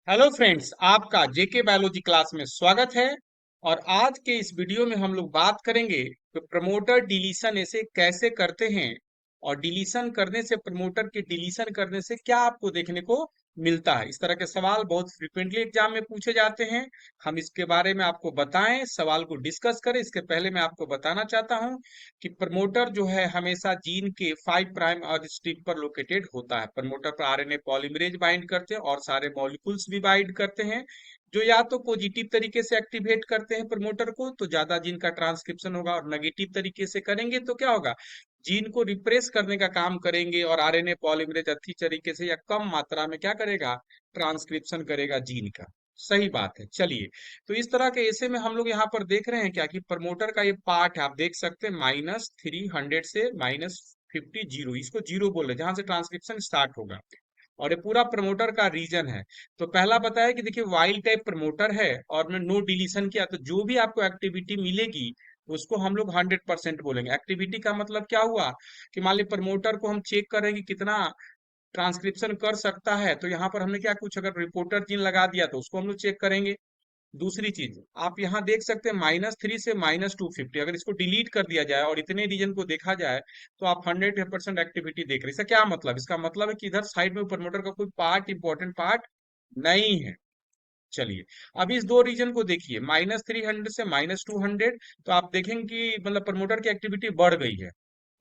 Hello friends, आपका जेके biology class में स्वागत है। और आज के इस वीडियो में हम लोग बात करेंगे कि प्रमोटर डिलीशन ऐसे कैसे करते हैं और डिलीशन करने से, प्रमोटर के डिलीशन करने से क्या आपको देखने को मिलता है। इस तरह के सवाल बहुत फ्रिक्वेंटली एग्जाम में पूछे जाते हैं। हम इसके बारे में आपको बताएं, सवाल को डिस्कस करें। इसके पहले मैं आपको बताना चाहता हूं कि प्रमोटर जो है हमेशा जीन के 5 प्राइम और स्ट्रिप पर लोकेटेड होता है। प्रमोटर पर आरएनए पॉलीमरेज बाइंड करते हैं और सारे मॉलिक्यूल्स भी बाइंड करते हैं, जो या तो पॉजिटिव तरीके से एक्टिवेट करते हैं प्रमोटर को तो ज्यादा जीन का ट्रांसक्रिप्शन होगा, और नेगेटिव तरीके से करेंगे तो क्या होगा, जीन को रिप्रेस करने का काम करेंगे और आरएनए पॉलीमरेज अच्छी तरीके से या कम मात्रा में क्या करेगा, ट्रांसक्रिप्शन करेगा जीन का। सही बात है। चलिए, तो इस तरह के ऐसे में हम लोग यहाँ पर देख रहे हैं क्या कि प्रमोटर का ये पार्ट है, आप देख सकते हैं -300 से -50 जीरो, इसको जीरो बोल रहे हैं जहां से ट्रांसक्रिप्शन स्टार्ट होगा। और ये पूरा प्रमोटर का रीजन है। तो पहला बताया कि देखिए वाइल्ड टाइप प्रमोटर है और मैं नो डिलीशन किया, तो जो भी आपको एक्टिविटी मिलेगी उसको हम लोग 100% बोलेंगे। एक्टिविटी का मतलब क्या हुआ कि मान ली प्रमोटर को हम चेक करेंगे कितना ट्रांसक्रिप्शन कर सकता है, तो यहाँ पर हमने क्या कुछ अगर रिपोर्टर जीन लगा दिया तो उसको हम लोग चेक करेंगे। दूसरी चीज आप यहाँ देख सकते हैं -3 से -250, अगर इसको डिलीट कर दिया जाए और इतने रीजन को देखा जाए तो आप 100% एक्टिविटी देख रहे हैं। इसका क्या मतलब, इसका मतलब है कि इधर साइड में प्रमोटर का कोई पार्ट, इंपॉर्टेंट पार्ट नहीं है। चलिए, अब इस दो रीजन को देखिए, -300 से -200, तो आप देखेंगे कि मतलब प्रमोटर की एक्टिविटी बढ़ गई है।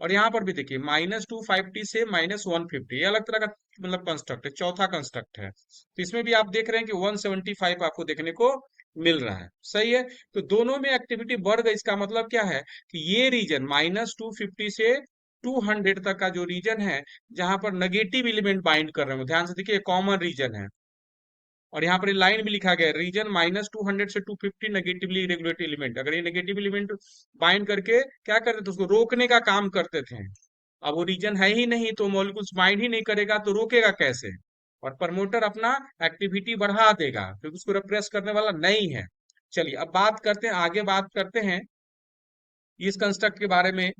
और यहाँ पर भी देखिए -250 से -150, ये अलग तरह का मतलब कंस्ट्रक्ट है, चौथा कंस्ट्रक्ट है। तो इसमें भी आप देख रहे हैं कि 175 आपको देखने को मिल रहा है। सही है। तो दोनों में एक्टिविटी बढ़ गई, इसका मतलब क्या है कि ये रीजन -250 से 200 तक का जो रीजन है, जहां पर नेगेटिव एलिमेंट बाइंड कर रहे हो, ध्यान से देखिए कॉमन रीजन है। और यहाँ पर लाइन भी लिखा गया है, रीजन -200 से 250 नेगेटिवली रेगुलेटेड एलिमेंट। अगर ये नेगेटिव एलिमेंट बाइंड करके क्या करते थे, उसको रोकने का काम करते थे। अब वो रीजन है ही नहीं तो मॉलिक्यूल्स बाइंड ही नहीं करेगा तो रोकेगा कैसे। और प्रमोटर अपना एक्टिविटी बढ़ा देगा क्योंकि उसको रिप्रेस करने वाला नहीं है। चलिए, अब बात करते हैं, आगे बात करते हैं इस कंस्ट्रक्ट के बारे में।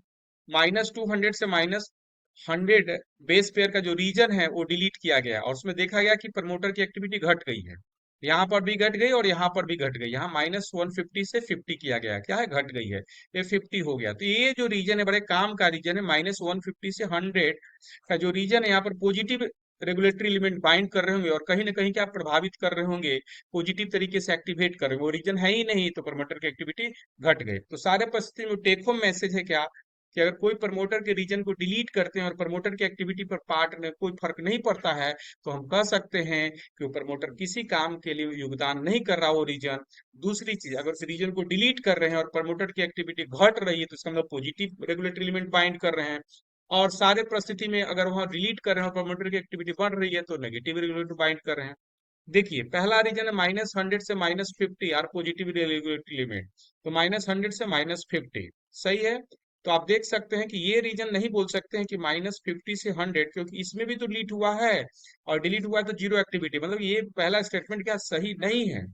-200 से -100 बेस पेयर का जो रीजन है वो डिलीट किया गया और उसमें देखा गया कि प्रमोटर की एक्टिविटी घट गई है। यहाँ पर भी घट गई और यहाँ पर भी घट गई। यहाँ -150 से 50 किया गया, क्या है, घट गई है। ये 50 हो गया। तो ये जो रीजन है बड़े काम का रीजन है। -150 से 100 का जो रीजन है, यहाँ पर पॉजिटिव रेगुलेटरी एलिमेंट बाइंड कर रहे होंगे और कहीं ना कहीं क्या प्रभावित कर रहे होंगे, पॉजिटिव तरीके से एक्टिवेट कर रहे होंगे। वो रीजन है ही नहीं तो प्रमोटर की एक्टिविटी घट गई। तो सारे परिस्थिति में टेक होम मैसेज है क्या, कि अगर कोई प्रमोटर के रीजन को डिलीट करते हैं और प्रमोटर की एक्टिविटी पर पार्ट में कोई फर्क नहीं पड़ता है, तो हम कह सकते हैं कि वो प्रमोटर किसी काम के लिए योगदान नहीं कर रहा वो रीजन। दूसरी चीज, अगर उस रीजन को डिलीट कर रहे हैं और प्रमोटर की एक्टिविटी घट रही है तो इसका मतलब पॉजिटिव रेगुलेटरी एलिमेंट बाइंड कर रहे हैं। और सारे परिस्थिति में अगर वहां डिलीट कर रहे हैं और प्रमोटर की एक्टिविटी बढ़ रही है तो नेगेटिव रेगुलेटरी बाइंड कर रहे हैं। देखिए, पहला रीजन है -100 से -50 आर पॉजिटिव रेगुलेटरी एलिमेंट, तो -100 से -50 सही है। तो आप देख सकते हैं कि ये रीजन नहीं बोल सकते हैं कि -50 से 100, क्योंकि इसमें भी तो डिलीट हुआ है और डिलीट हुआ है तो जीरो एक्टिविटी, मतलब ये पहला स्टेटमेंट क्या सही नहीं है।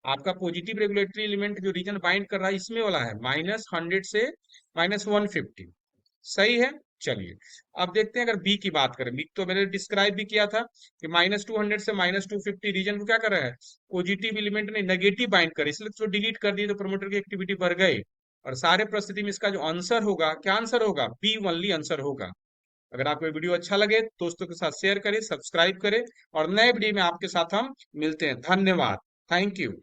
आपका पॉजिटिव रेगुलेटरी एलिमेंट जो रीजन बाइंड कर रहा है इसमें वाला है -100 से -150। सही है। चलिए, अब देखते हैं अगर बी की बात करें। बी तो मैंने डिस्क्राइब भी किया था कि -200 से -250 रीजन को क्या कर रहा है, पॉजिटिव एलिमेंट ने नेगेटिव बाइंड करे, इसलिए तो डिलीट कर दिए तो प्रमोटर की एक्टिविटी बढ़ गई। और सारे परिस्थिति में इसका जो आंसर होगा, क्या आंसर होगा, बी ओनली आंसर होगा। अगर आपको वीडियो अच्छा लगे दोस्तों के साथ शेयर करें, सब्सक्राइब करें, और नए वीडियो में आपके साथ हम मिलते हैं। धन्यवाद। Thank you.